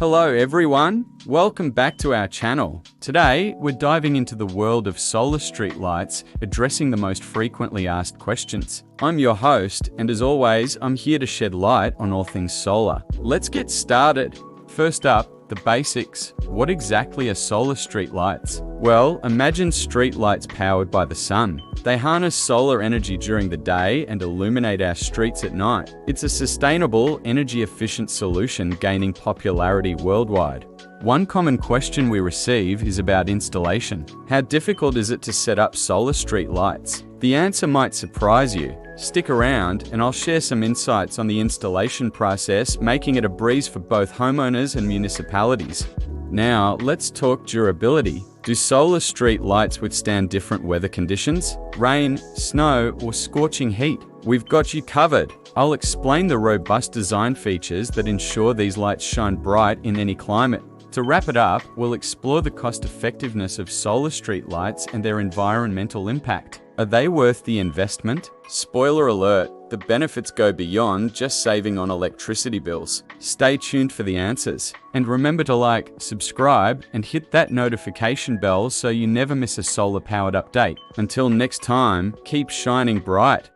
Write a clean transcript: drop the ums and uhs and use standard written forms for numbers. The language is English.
Hello everyone, welcome back to our channel. Today, we're diving into the world of solar street lights, addressing the most frequently asked questions. I'm your host, and as always, I'm here to shed light on all things solar. Let's get started. First up, the basics. What exactly are solar street lights? Well, imagine street lights powered by the sun. They harness solar energy during the day and illuminate our streets at night. It's a sustainable, energy-efficient solution gaining popularity worldwide. One common question we receive is about installation. How difficult is it to set up solar street lights? The answer might surprise you. Stick around and I'll share some insights on the installation process, making it a breeze for both homeowners and municipalities. Now, let's talk durability. Do solar street lights withstand different weather conditions? Rain, snow, or scorching heat? We've got you covered. I'll explain the robust design features that ensure these lights shine bright in any climate. To wrap it up, we'll explore the cost-effectiveness of solar street lights and their environmental impact. Are they worth the investment? Spoiler alert, the benefits go beyond just saving on electricity bills. Stay tuned for the answers. And remember to like, subscribe, and hit that notification bell so you never miss a solar-powered update. Until next time, keep shining bright.